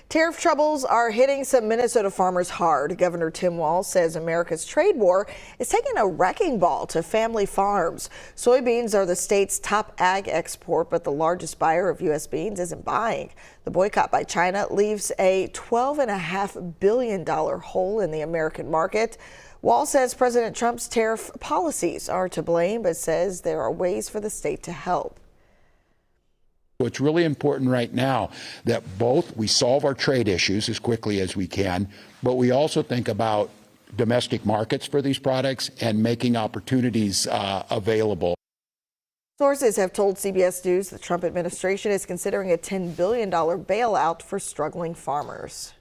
Tariff troubles are hitting some Minnesota farmers hard. Governor Tim Walz says America's trade war is taking a wrecking ball to family farms. Soybeans are the state's top ag export, but the largest buyer of U.S. beans isn't buying. The boycott by China leaves a $12.5 billion hole in the American market. Walz says President Trump's tariff policies are to blame, but says there are ways for the state to help. It's really important right now that both we solve our trade issues as quickly as we can, but we also think about domestic markets for these products and making opportunities available. Sources have told CBS News the Trump administration is considering a $10 billion bailout for struggling farmers.